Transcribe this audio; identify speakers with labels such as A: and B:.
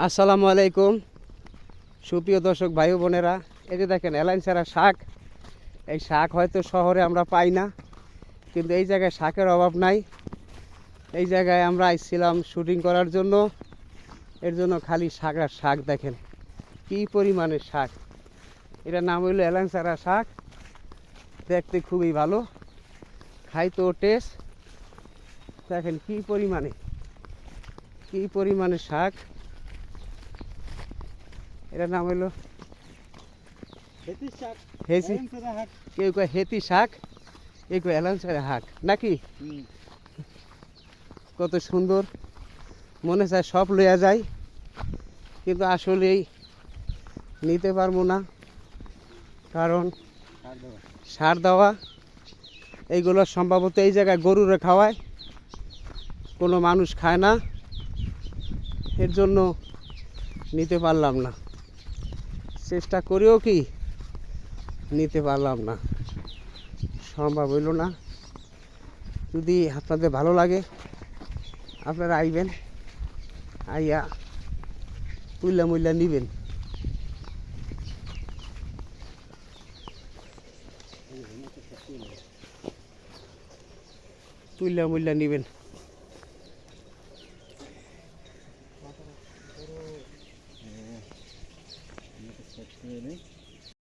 A: আসসালামু আলাইকুম সুপ্রিয় দর্শক ভাই বোনেরা, এই যে দেখেন এলাইনচারা শাক। এই শাক হয়তো শহরে আমরা পাই না, কিন্তু এই জায়গায় শাকের অভাব নাই। এই জায়গায় আমরা আইছিলাম শুটিং করার জন্য, এর জন্য খালি শাক আর শাক। দেখেন কী পরিমাণের শাক। এটার নাম হইল এলাইনচারা শাক। দেখতে খুবই ভালো, খাইতেও টেস্ট। দেখেন কী পরিমাণে শাক। এটার নাম হইল কেউ কয় হেতি শাক, কেউ কয় এলাইনচারা শাক নাকি। কত সুন্দর, মনে চায় সব লইয়া যায়, কিন্তু আসলেই নিতে পারবো না, কারণ সার দেওয়া। এইগুলো সম্ভবত এই জায়গায় গরুরে খাওয়ায়, কোনো মানুষ খায় না, এর জন্য নিতে পারলাম না। চেষ্টা করেও কি নিতে পারলাম না, সম্ভব হইল না। যদি আপনাদের ভালো লাগে আপনারা আইবেন, আইয়া তুইলা মুইলা নিবেন। তুইলা মুইলা নিবেন।